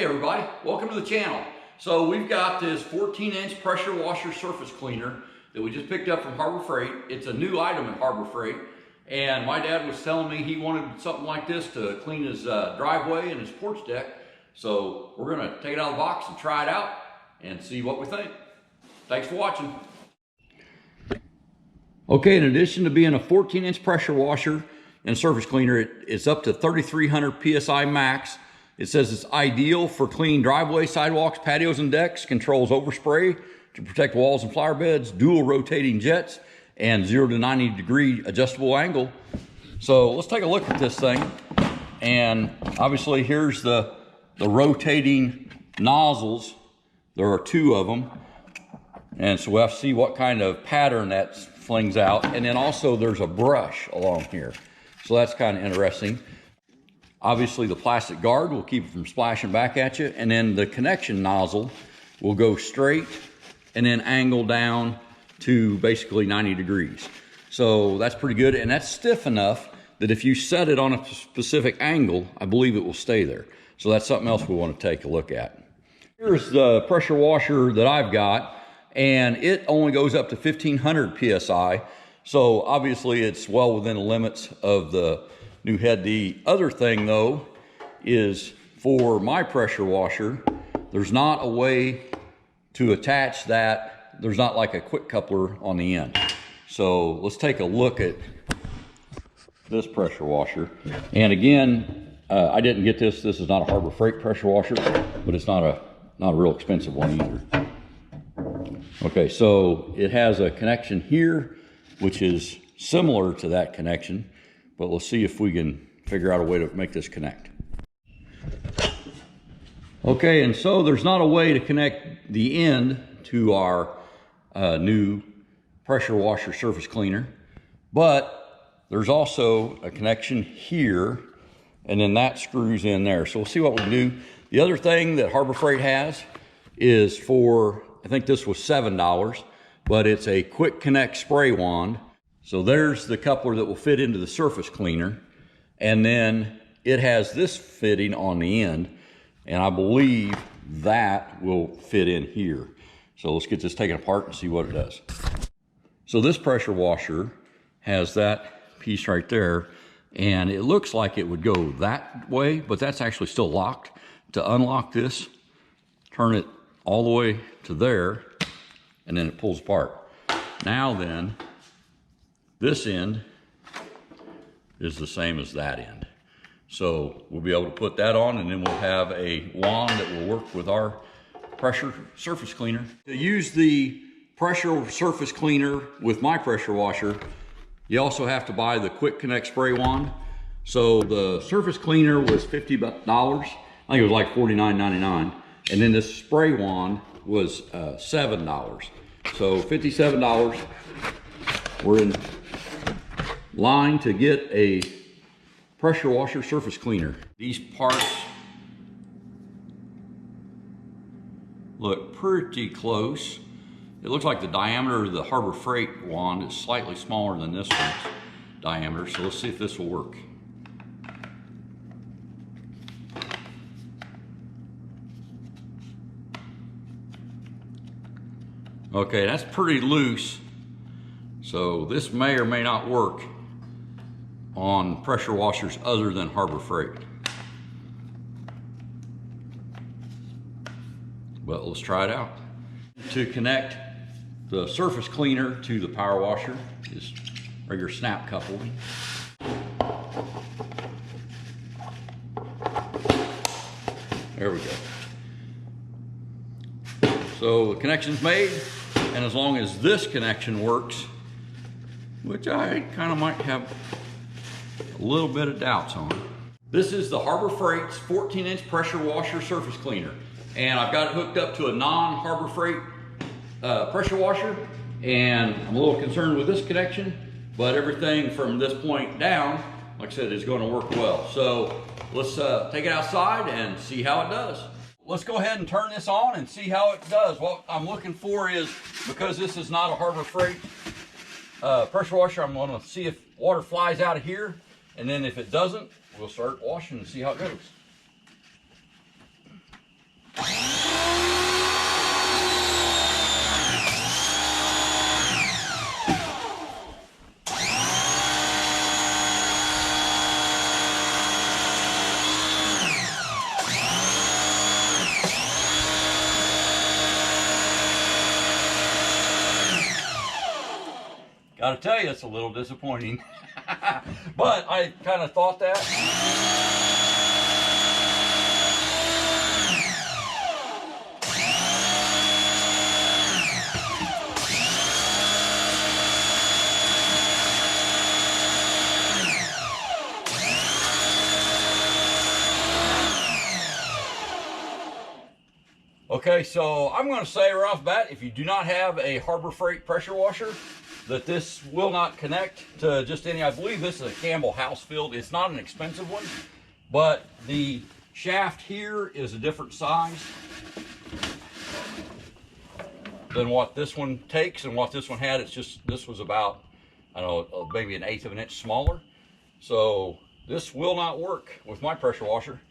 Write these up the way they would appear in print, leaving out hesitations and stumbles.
Hey everybody, welcome to the channel. So we've got this 14-inch pressure washer surface cleaner that we just picked up from Harbour Freight. It's a new item at Harbour Freight, and my dad was telling me he wanted something like this to clean his driveway and his porch deck. So we're gonna take it out of the box and try it out and see what we think. Thanks for watching. Okay, in addition to being a 14-inch pressure washer and surface cleaner, it's up to 3,300 PSI max. It says it's ideal for cleaning driveways, sidewalks, patios, and decks, controls overspray to protect walls and flower beds, dual rotating jets, and 0 to 90 degree adjustable angle. So let's take a look at this thing. And obviously here's the rotating nozzles. There are 2 of them. And so we'll have to see what kind of pattern that flings out. And then also there's a brush along here. So that's kind of interesting. Obviously the plastic guard will keep it from splashing back at you, and then the connection nozzle will go straight and then angle down to basically 90 degrees. So that's pretty good, and that's stiff enough that if you set it on a specific angle, I believe it will stay there. So that's something else we want to take a look at. Here's the pressure washer that I've got, and it only goes up to 1,500 PSI. So obviously it's well within the limits of the new head. The other thing though is for my pressure washer, there's not a way to attach that. There's not like a quick coupler on the end. So let's take a look at this pressure washer. And again, I didn't get this. This is not a Harbour Freight pressure washer, but it's not a real expensive one either. Okay, so it has a connection here, which is similar to that connection. But let's see if we can figure out a way to make this connect. Okay, and so there's not a way to connect the end to our new pressure washer surface cleaner, but there's also a connection here, and then that screws in there. So we'll see what we can do. The other thing that Harbour Freight has is for, I think this was $7, but it's a quick connect spray wand. So there's the coupler that will fit into the surface cleaner, and then it has this fitting on the end, and I believe that will fit in here. So let's get this taken apart and see what it does. So this pressure washer has that piece right there, and it looks like it would go that way, but that's actually still locked. To unlock this, turn it all the way to there, and then it pulls apart. Now then, this end is the same as that end. So we'll be able to put that on, and then we'll have a wand that will work with our pressure surface cleaner. To use the pressure surface cleaner with my pressure washer, you also have to buy the quick connect spray wand. So the surface cleaner was $50. I think it was like $49.99. And then this spray wand was $7. So $57. We're in line to get a pressure washer surface cleaner. These parts look pretty close. It looks like the diameter of the Harbour Freight wand is slightly smaller than this one's diameter, so let's see if this will work. Okay, that's pretty loose. So this may or may not work on pressure washers other than Harbour Freight. But let's try it out. To connect the surface cleaner to the power washer is regular snap coupled. There we go. So the connection's made, and as long as this connection works, which I kind of might have a little bit of doubts on. This is the Harbour Freight's 14-inch pressure washer surface cleaner. And I've got it hooked up to a non-Harbour Freight pressure washer. And I'm a little concerned with this connection, but everything from this point down, like I said, is going to work well. So let's take it outside and see how it does. Let's go ahead and turn this on and see how it does. What I'm looking for is, because this is not a Harbour Freight pressure washer, I'm going to see if water flies out of here, and then if it doesn't, we'll start washing and see how it goes. Gotta tell you, it's a little disappointing. But I kind of thought that. Okay, so I'm going to say right off the bat, if you do not have a Harbour Freight pressure washer, that this will not connect to just any. I believe this is a Campbell Hausfeld. It's not an expensive one, but the shaft here is a different size than what this one takes and what this one had. It's just, this was about, I don't know, maybe 1/8 of an inch smaller. So this will not work with my pressure washer.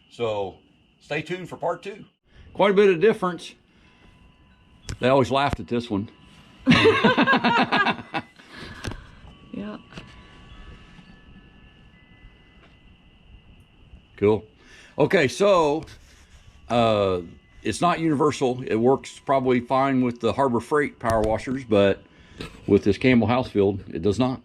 So stay tuned for part 2. Quite a bit of difference. They always laughed at this one. Yeah. Cool. Okay, so it's not universal. It works probably fine with the Harbour Freight power washers, but with this Campbell Hausfeld, it does not.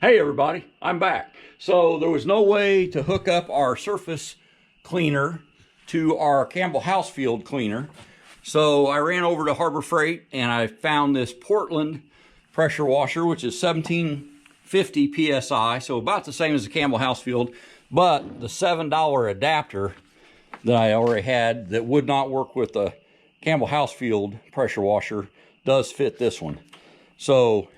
Hey everybody, I'm back. So there was no way to hook up our surface cleaner to our Campbell Hausfeld cleaner. So I ran over to Harbour Freight and I found this Portland pressure washer, which is 1750 PSI, so about the same as the Campbell Hausfeld, but the $7 adapter that I already had that would not work with the Campbell Hausfeld pressure washer does fit this one. So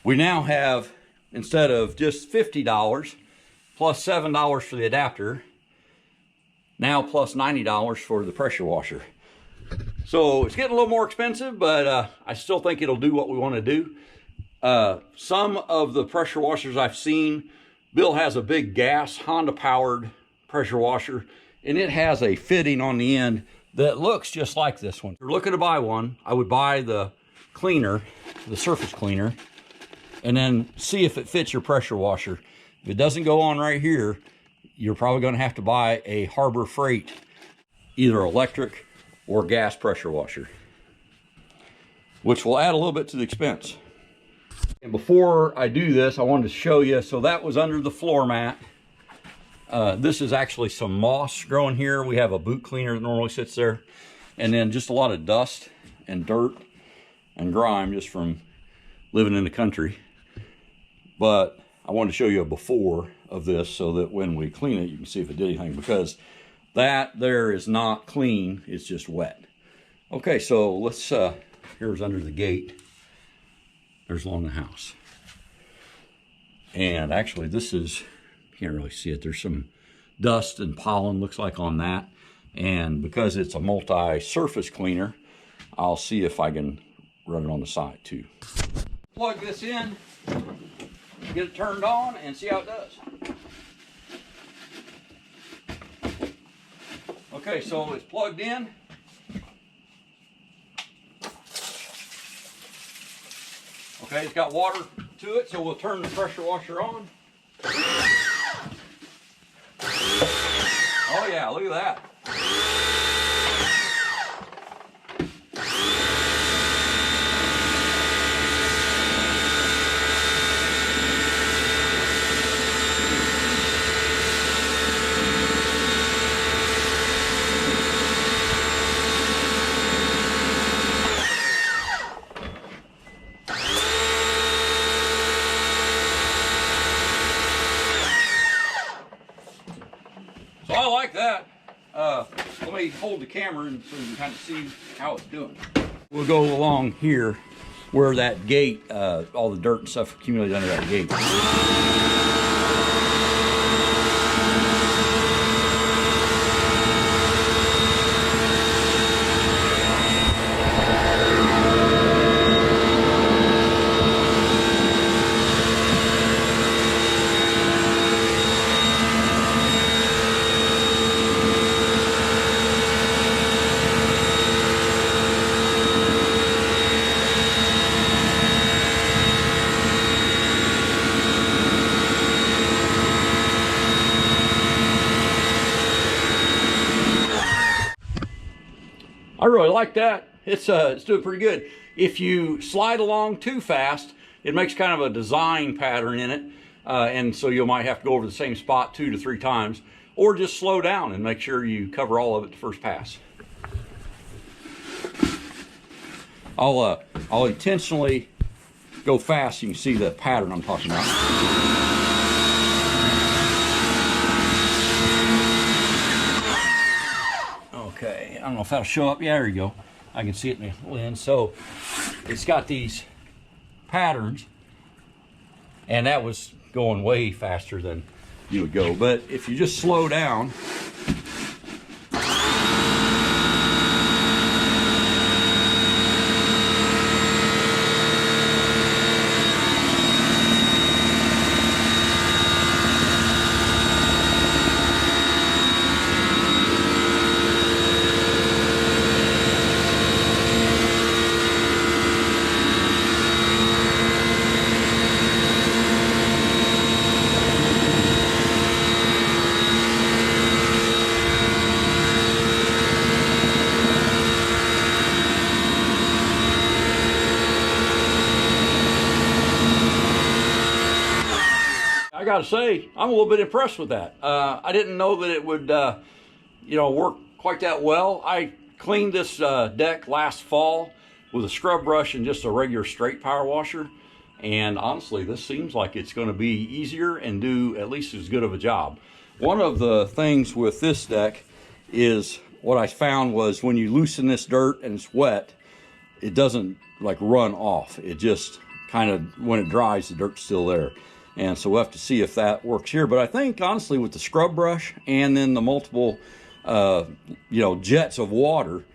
we now have, instead of just $50 plus $7 for the adapter, now plus $90 for the pressure washer. So it's getting a little more expensive, but I still think it'll do what we want to do. Some of the pressure washers I've seen, Bill has a big gas Honda powered pressure washer, and it has a fitting on the end that looks just like this one. If you're looking to buy one, I would buy the cleaner, the surface cleaner, and then see if it fits your pressure washer. If it doesn't go on right here, you're probably going to have to buy a Harbour Freight, either electric or gas pressure washer, which will add a little bit to the expense. And before I do this, I wanted to show you, so that was under the floor mat. This is actually some moss growing here. We have a boot cleaner that normally sits there, and then just a lot of dust and dirt and grime just from living in the country. But I wanted to show you a before of this so that when we clean it, you can see if it did anything, because that there is not clean, it's just wet. Okay, so let's, here's under the gate. There's along the house. And actually this is, you can't really see it, there's some dust and pollen, looks like, on that. And because it's a multi-surface cleaner, I'll see if I can run it on the side too. Plug this in, get it turned on, and see how it does. Okay, so it's plugged in. Okay, it's got water to it, so we'll turn the pressure washer on. Oh yeah, look at that. So I like that. Let me hold the camera and so you can kind of see how it's doing. We'll go along here where that gate, all the dirt and stuff accumulated under that gate. I really like that. It's doing pretty good. If you slide along too fast, it makes kind of a design pattern in it, and so you might have to go over the same spot 2 to 3 times, or just slow down and make sure you cover all of it the first pass. I'll intentionally go fast so you can see the pattern I'm talking about. Okay, I don't know if that'll show up. Yeah, there you go. I can see it in the lens. So it's got these patterns, and that was going way faster than you would go. But if you just slow down, I gotta say, I'm a little bit impressed with that. I didn't know that it would, work quite that well. I cleaned this deck last fall with a scrub brush and just a regular straight power washer. And honestly, this seems like it's gonna be easier and do at least as good of a job. One of the things with this deck is what I found was when you loosen this dirt and it's wet, it doesn't like run off. It just kind of, when it dries, the dirt's still there. And so we'll have to see if that works here. But I think, honestly, with the scrub brush and then the multiple, jets of water,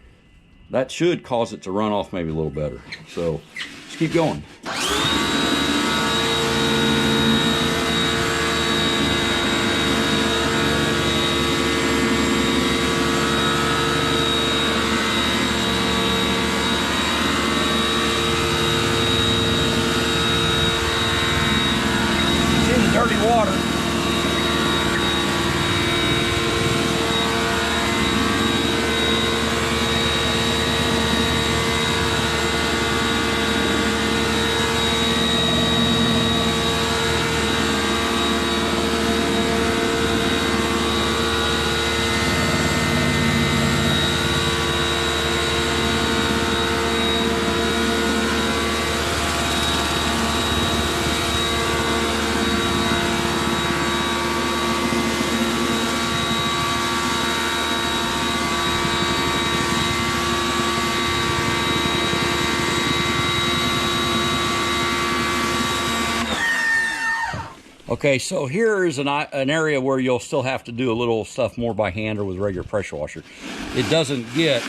that should cause it to run off maybe a little better. So let's keep going. Dirty water. Okay, so here is an area where you'll still have to do a little stuff more by hand or with a regular pressure washer. It doesn't get,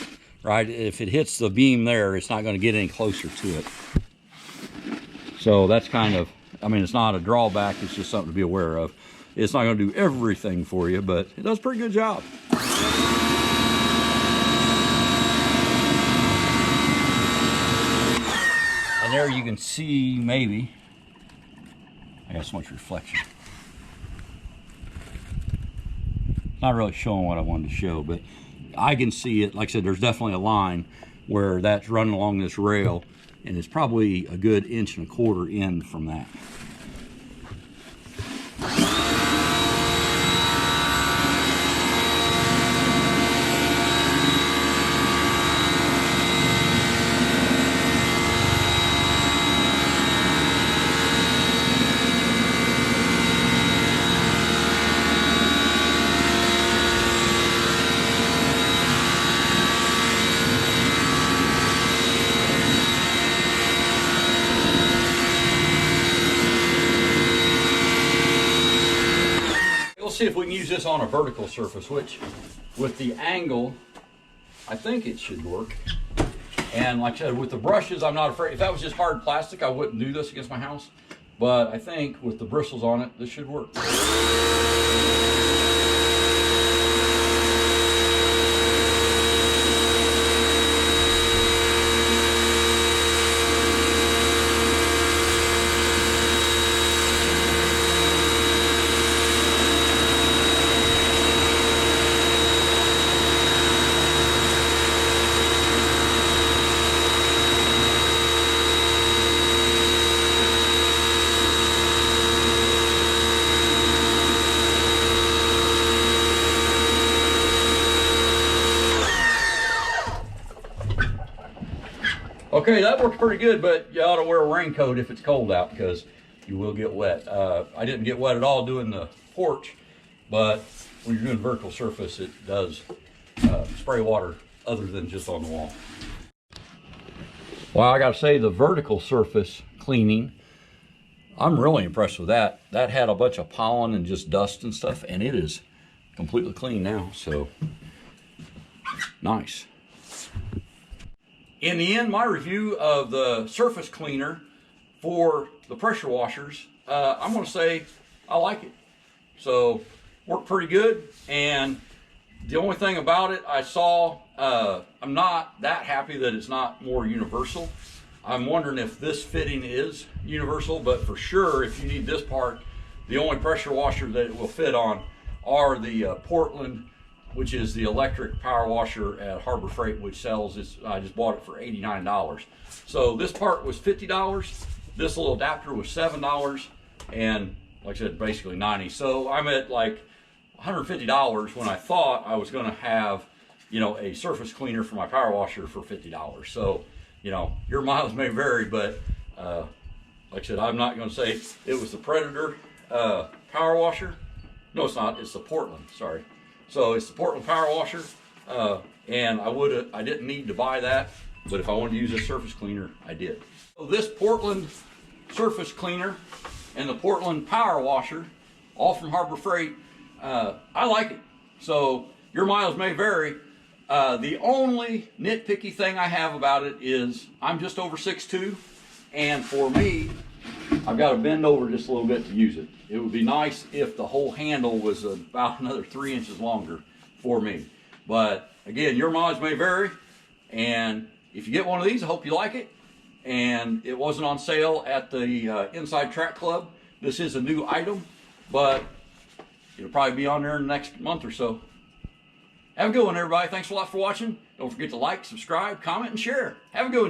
right, if it hits the beam there, it's not going to get any closer to it. So that's kind of, it's not a drawback, it's just something to be aware of. It's not going to do everything for you, but it does a pretty good job. And there you can see, maybe, I got so much reflection. Not really showing what I wanted to show, but I can see it. Like I said, there's definitely a line where that's running along this rail, and it's probably a good 1.25 inches in from that. See if we can use this on a vertical surface, which with the angle I think it should work. And like I said, with the brushes, I'm not afraid. If that was just hard plastic, I wouldn't do this against my house, but I think with the bristles on it, this should work. Okay, that works pretty good, but you ought to wear a raincoat if it's cold out because you will get wet. I didn't get wet at all doing the porch, but when you're doing vertical surface, it does spray water other than just on the wall. Well, I gotta say, the vertical surface cleaning, I'm really impressed with that. That had a bunch of pollen and just dust and stuff, and it is completely clean now, so nice. In the end, my review of the surface cleaner for the pressure washers, I'm gonna say I like it. So, worked pretty good, and the only thing about it, I saw, I'm not that happy that it's not more universal. I'm wondering if this fitting is universal, but for sure, if you need this part, the only pressure washer that it will fit on are the Portland, which is the electric power washer at Harbour Freight, which sells this. I just bought it for $89. So this part was $50. This little adapter was $7, and like I said, basically $90. So I'm at like $150 when I thought I was going to have, you know, a surface cleaner for my power washer for $50. So, you know, your mileage may vary, but like I said, I'm not going to say it was the Predator power washer. No, it's not. It's the Portland. Sorry. So it's the Portland power washer, and I didn't need to buy that, but if I wanted to use a surface cleaner, I did. So this Portland surface cleaner and the Portland power washer, all from Harbour Freight, I like it. So your miles may vary. The only nitpicky thing I have about it is I'm just over 6'2", and for me, I've got to bend over just a little bit to use it. It would be nice if the whole handle was about another 3 inches longer for me. But again, your mileage may vary, and if you get one of these, I hope you like it. And it wasn't on sale at the Inside Track Club. This is a new item, but it'll probably be on there in the next month or so. Have a good one, everybody. Thanks a lot for watching. Don't forget to like, subscribe, comment, and share. Have a good one, y'all.